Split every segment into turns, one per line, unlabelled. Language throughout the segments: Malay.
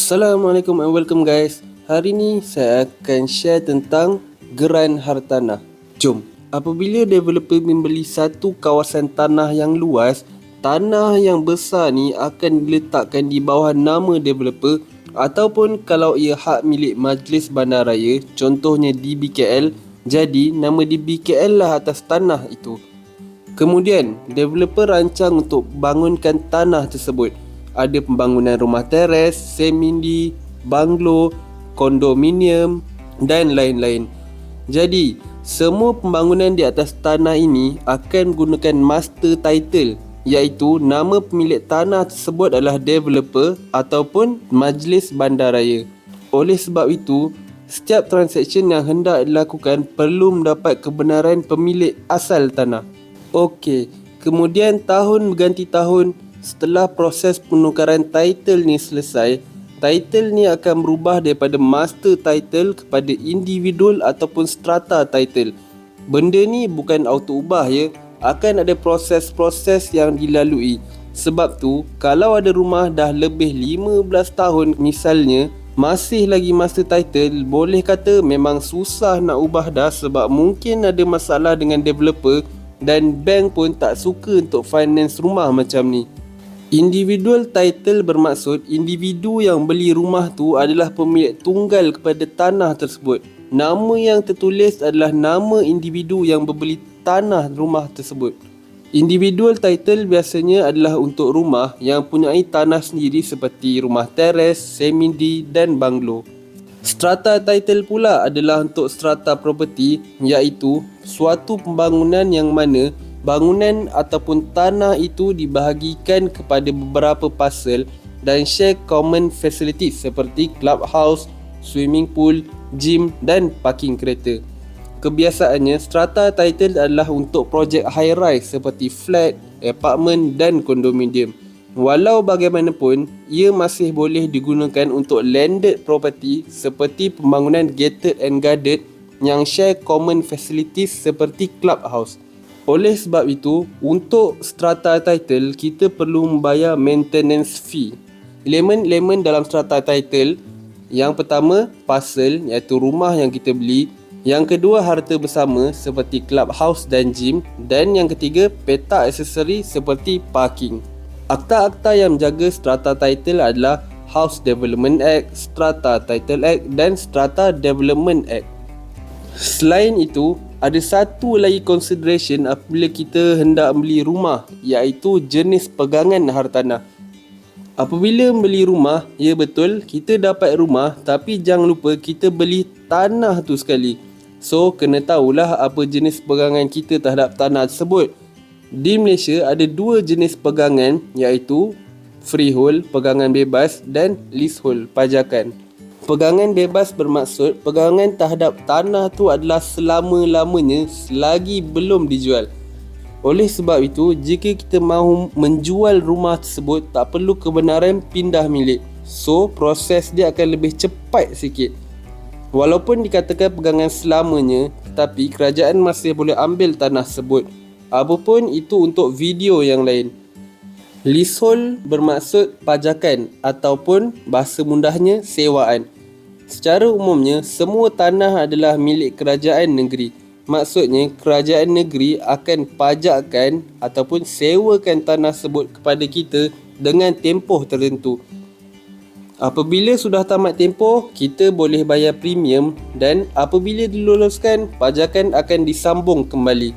Assalamualaikum and welcome guys. Hari ni saya akan share tentang geran hartanah. Jom. Apabila developer membeli satu kawasan tanah yang luas, tanah yang besar ni akan diletakkan di bawah nama developer ataupun kalau ia hak milik Majlis Bandaraya, contohnya di BKL, jadi nama di BKL lah atas tanah itu. Kemudian, developer rancang untuk bangunkan tanah tersebut. Ada pembangunan rumah teres, semindi, banglo, kondominium dan lain-lain. Jadi, semua pembangunan di atas tanah ini akan gunakan master title, iaitu nama pemilik tanah tersebut adalah developer ataupun Majlis Bandaraya. Oleh sebab itu, setiap transaksi yang hendak dilakukan perlu mendapat kebenaran pemilik asal tanah. Okey, kemudian tahun berganti tahun. Setelah proses penukaran title ni selesai, title ni akan berubah daripada master title kepada individual ataupun strata title. Benda ni bukan auto ubah ya, akan ada proses-proses yang dilalui. Sebab tu, kalau ada rumah dah lebih 15 tahun misalnya, masih lagi master title, boleh kata memang susah nak ubah dah sebab mungkin ada masalah dengan developer dan bank pun tak suka untuk finance rumah macam ni. Individual title bermaksud individu yang beli rumah tu adalah pemilik tunggal kepada tanah tersebut. Nama yang tertulis adalah nama individu yang berbeli tanah rumah tersebut. Individual title biasanya adalah untuk rumah yang mempunyai tanah sendiri seperti rumah teres, semindi dan banglo. Strata title pula adalah untuk strata property, iaitu suatu pembangunan yang mana bangunan ataupun tanah itu dibahagikan kepada beberapa parcel dan share common facilities seperti clubhouse, swimming pool, gym dan parking kereta. Kebiasaannya, strata title adalah untuk projek high rise seperti flat, apartment dan kondominium. Walau bagaimanapun, ia masih boleh digunakan untuk landed property seperti pembangunan gated and guarded yang share common facilities seperti clubhouse. Oleh sebab itu, untuk strata title, kita perlu membayar maintenance fee. Elemen-elemen dalam strata title, yang pertama, parcel iaitu rumah yang kita beli. Yang kedua, harta bersama seperti clubhouse dan gym. Dan yang ketiga, peta aksesori seperti parking. Akta-akta yang menjaga strata title adalah House Development Act, Strata Title Act dan Strata Development Act. Selain itu, ada satu lagi consideration apabila kita hendak beli rumah, iaitu jenis pegangan hartanah. Apabila beli rumah, ya betul, kita dapat rumah tapi jangan lupa kita beli tanah tu sekali. So, kena tahulah apa jenis pegangan kita terhadap tanah tersebut. Di Malaysia ada dua jenis pegangan, iaitu freehold, pegangan bebas dan leasehold, pajakan. Pegangan bebas bermaksud pegangan terhadap tanah tu adalah selama-lamanya selagi belum dijual. Oleh sebab itu, jika kita mahu menjual rumah tersebut, tak perlu kebenaran pindah milik. So, proses dia akan lebih cepat sikit. Walaupun dikatakan pegangan selamanya, tetapi kerajaan masih boleh ambil tanah tersebut. Apapun itu untuk video yang lain. Leasehold bermaksud pajakan ataupun bahasa mudahnya sewaan. Secara umumnya, semua tanah adalah milik kerajaan negeri. Maksudnya, kerajaan negeri akan pajakkan ataupun sewakan tanah tersebut kepada kita dengan tempoh tertentu. Apabila sudah tamat tempoh, kita boleh bayar premium dan apabila diluluskan, pajakan akan disambung kembali.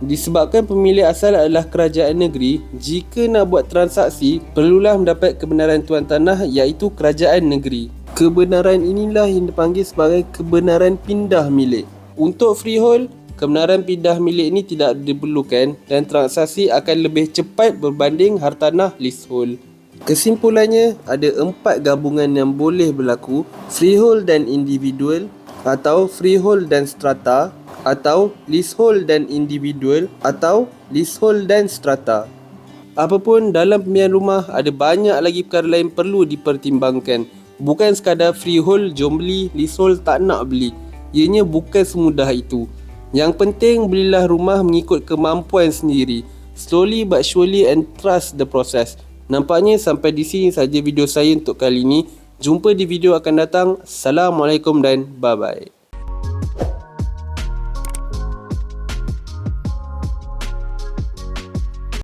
Disebabkan pemilik asal adalah kerajaan negeri, jika nak buat transaksi, perlulah mendapat kebenaran tuan tanah iaitu kerajaan negeri. Kebenaran inilah yang dipanggil sebagai kebenaran pindah milik. Untuk freehold, kebenaran pindah milik ini tidak diperlukan dan transaksi akan lebih cepat berbanding hartanah leasehold. Kesimpulannya, ada 4 gabungan yang boleh berlaku: freehold dan individual, atau freehold dan strata, atau leasehold dan individual, atau leasehold dan strata. Apapun, dalam pembelian rumah ada banyak lagi perkara lain perlu dipertimbangkan. Bukan sekadar freehold jom beli, leasehold tak nak beli. Ianya bukan semudah itu. Yang penting belilah rumah mengikut kemampuan sendiri. Slowly but surely and trust the process. Nampaknya sampai di sini saja video saya untuk kali ini. Jumpa di video akan datang. Assalamualaikum dan bye-bye.